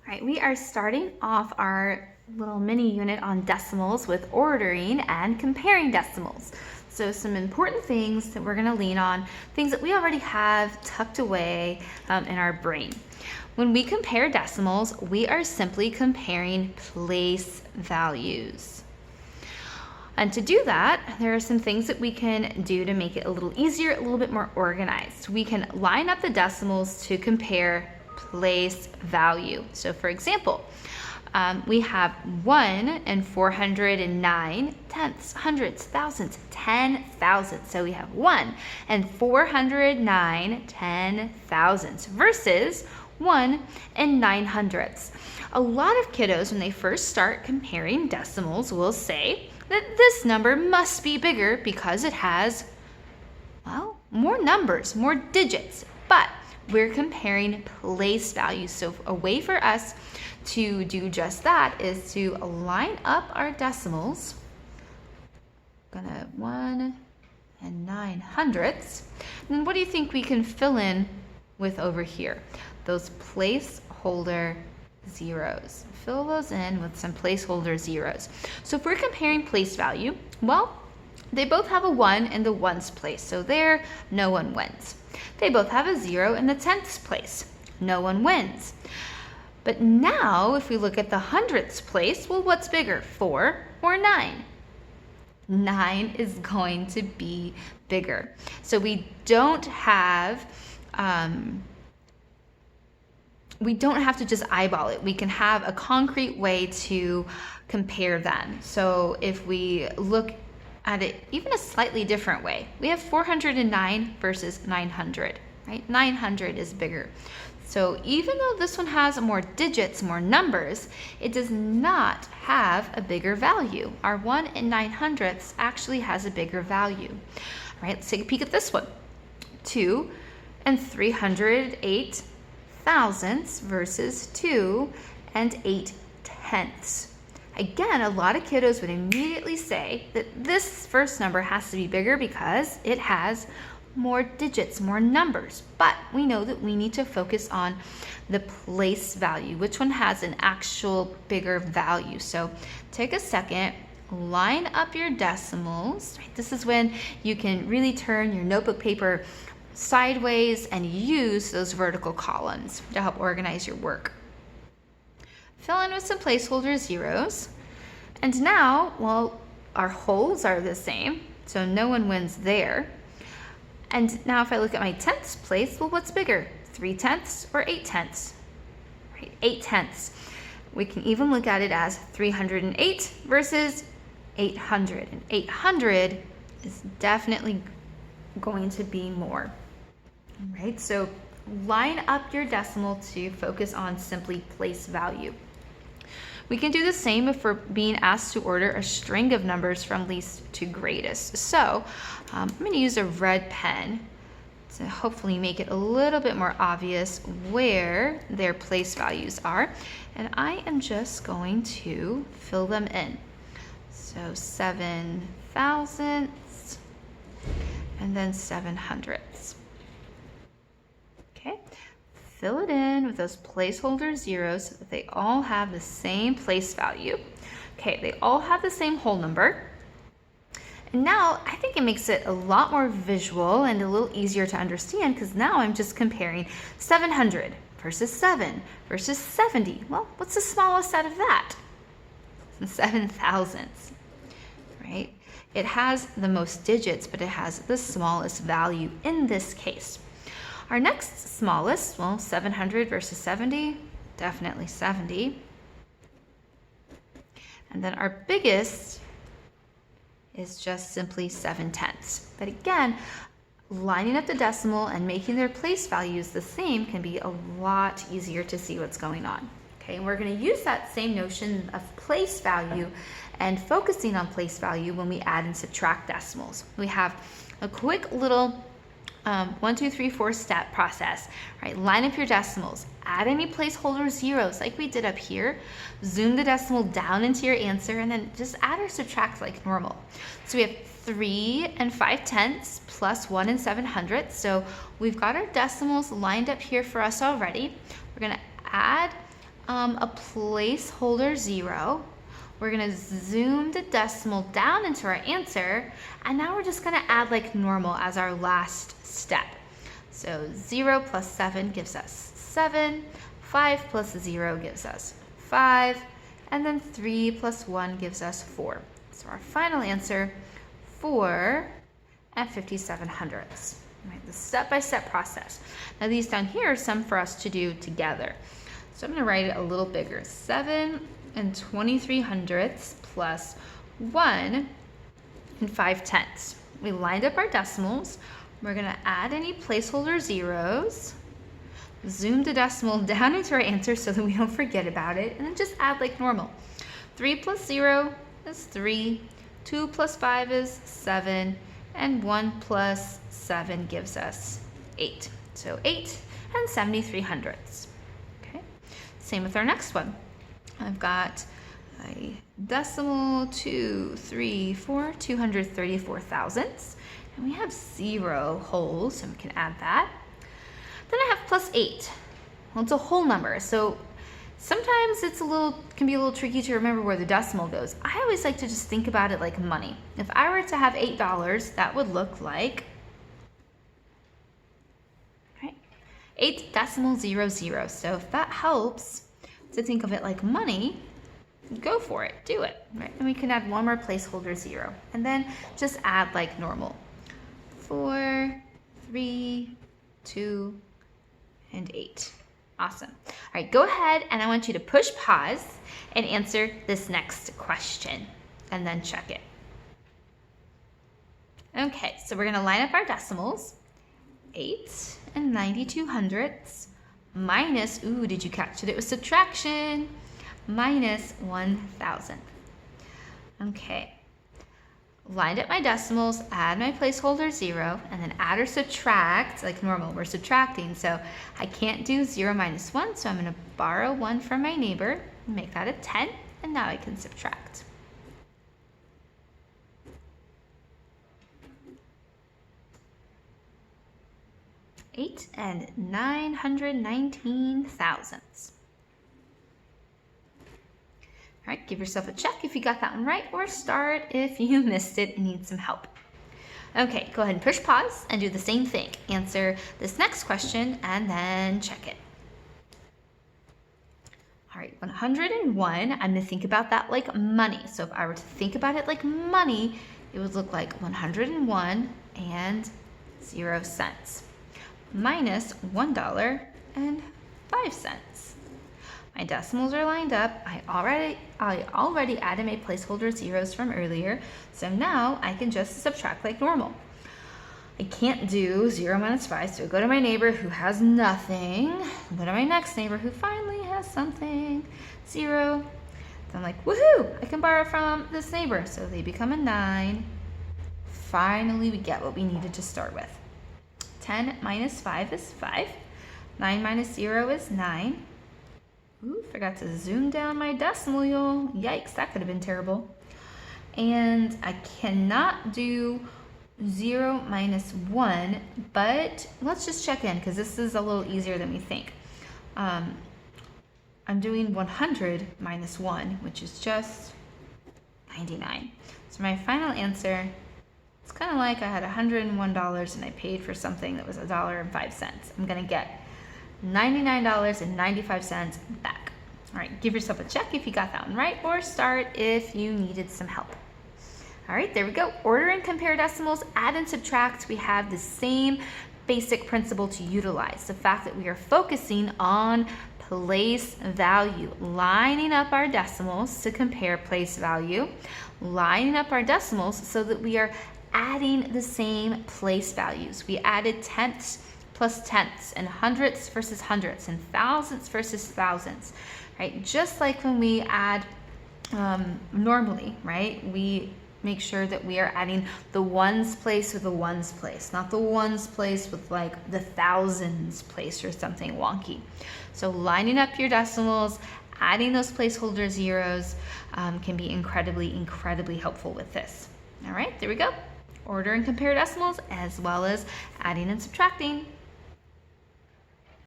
Right, we are starting off our little mini unit on decimals with ordering and comparing decimals. So some important things that we're going to lean on, things that we already have tucked away in our brain. When we compare decimals, we are simply comparing place values. And to do that, there are some things that we can do to make it a little easier, a little bit more organized. We can line up the decimals to compare place value. So for example, we have 1 and 409 tenths, hundreds, thousands, 10,000. So we have 1 and 409 10,000s versus 1 and 9 hundredths. A lot of kiddos, when they first start comparing decimals, will say that this number must be bigger because it has, well, more numbers, more digits. But we're comparing place values. So a way for us to do just that is to line up our decimals. Gonna 1 and 9 hundredths. And then what do you think we can fill in with over here? Those placeholder zeros. Fill those in with some placeholder zeros. So if we're comparing place value, well, they both have a 1 in the ones place, so there, no one wins. They both have a 0 in the tenths place. No one wins. But now, if we look at the hundredths place, well, what's bigger, 4 or 9? 9 is going to be bigger. So we don't have to just eyeball it. We can have a concrete way to compare them. So if we look at it even a slightly different way, we have 409 versus 900, right? 900 is bigger. So even though this one has more digits, more numbers, it does not have a bigger value. Our 1 and 9 hundredths actually has a bigger value. All right, let's take a peek at this one. 2 and 308 thousandths versus 2 and 8 tenths. Again, a lot of kiddos would immediately say that this first number has to be bigger because it has more digits, more numbers. But we know that we need to focus on the place value, which one has an actual bigger value. So take a second, line up your decimals. Right? This is when you can really turn your notebook paper sideways and use those vertical columns to help organize your work. Fill in with some placeholder zeros. And now, well, our wholes are the same, so no one wins there. And now if I look at my tenths place, well, what's bigger, 3 tenths or 8 tenths? Right, 8 tenths. We can even look at it as 308 versus 800. And 800 is definitely going to be more. All right, so line up your decimal to focus on simply place value. We can do the same if we're being asked to order a string of numbers from least to greatest. So I'm going to use a red pen to hopefully make it a little bit more obvious where their place values are. And I am just going to fill them in. So 7 thousandths and then 7 hundredths. Okay. Fill it in with those placeholder zeros so that they all have the same place value. Okay, they all have the same whole number. And now I think it makes it a lot more visual and a little easier to understand because now I'm just comparing 700 versus 7 versus 70. Well, what's the smallest out of that? 7 thousandths, right? It has the most digits, but it has the smallest value in this case. Our next smallest, well, 700 versus 70, definitely 70. And then our biggest is just simply 7 tenths. But again, lining up the decimal and making their place values the same can be a lot easier to see what's going on. Okay, and we're going to use that same notion of place value and focusing on place value when we add and subtract decimals. We have a quick little 1, 2, 3, 4 step process, right? Line up your decimals, add any placeholder zeros like we did up here, zoom the decimal down into your answer, and then just add or subtract like normal. So we have 3 and 5 tenths plus 1 and 7 hundredths. So we've got our decimals lined up here for us already. We're going to add a placeholder 0. We're going to zoom the decimal down into our answer, and now we're just going to add like normal as our last step. So 0 plus 7 gives us 7, 5 plus 0 gives us 5, and then 3 plus 1 gives us 4. So our final answer, 4 and 57/100ths. Right, the step-by-step process. Now these down here are some for us to do together. So I'm going to write it a little bigger. 7 and 23/100ths plus 1 and 5/10ths. We lined up our decimals. We're going to add any placeholder zeros, zoom the decimal down into our answer so that we don't forget about it, and then just add like normal. 3 plus 0 is 3, 2 plus 5 is 7, and 1 plus 7 gives us 8. So 8 and 73/100ths. Okay. Same with our next one. I've got a decimal 2, 3, 4, 234 thousandths. And we have 0 wholes, so we can add that. Then I have plus 8. Well, it's a whole number, so sometimes can be a little tricky to remember where the decimal goes. I always like to just think about it like money. If I were to have $8, that would look like 8.00. So if that helps to think of it like money, go for it, do it. Right? And we can add one more placeholder 0, and then just add like normal. 4, 3, 2, and 8. Awesome. All right, go ahead and I want you to push pause and answer this next question and then check it. Okay, so we're going to line up our decimals. 8 and 92/100ths minus, ooh, did you catch it? It was subtraction, minus 1,000. Okay. Lined up my decimals, add my placeholder 0, and then add or subtract like normal. We're subtracting, so I can't do 0 minus 1, so I'm going to borrow 1 from my neighbor and make that a 10, and now I can subtract. $8 and 919 thousandths. All right, give yourself a check if you got that one right, or start if you missed it and need some help. Okay, go ahead and push pause and do the same thing. Answer this next question and then check it. All right, 101, I'm gonna think about that like money. So if I were to think about it like money, it would look like 101 and 0 cents minus $1.05. My decimals are lined up. I already added my placeholder zeros from earlier, so now I can just subtract like normal. I can't do 0 minus 5, so I go to my neighbor who has nothing, go to my next neighbor who finally has something, 0. So I'm like, woohoo, I can borrow from this neighbor, so they become a 9. Finally, we get what we needed to start with. 10 minus 5 is 5. 9 minus 0 is 9. Ooh, forgot to zoom down my decimal, y'all. Yikes, that could have been terrible. And I cannot do 0 minus 1, but let's just check in because this is a little easier than we think. I'm doing 100 minus 1, which is just 99. So my final answer, it's kind of like I had $101 and I paid for something that was $1.05. I'm going to get $99.95 back. All right, give yourself a check if you got that one right, or start if you needed some help. All right, there we go. Order and compare decimals, add and subtract. We have the same basic principle to utilize. The fact that we are focusing on place value, lining up our decimals to compare place value, lining up our decimals so that we are adding the same place values. We added tenths plus tenths, and hundredths versus hundredths, and thousandths versus thousandths, right? Just like when we add normally, right? We make sure that we are adding the ones place with the ones place, not the ones place with like the thousands place or something wonky. So lining up your decimals, adding those placeholder zeros can be incredibly helpful with this. All right, there we go. Order and compare decimals as well as adding and subtracting.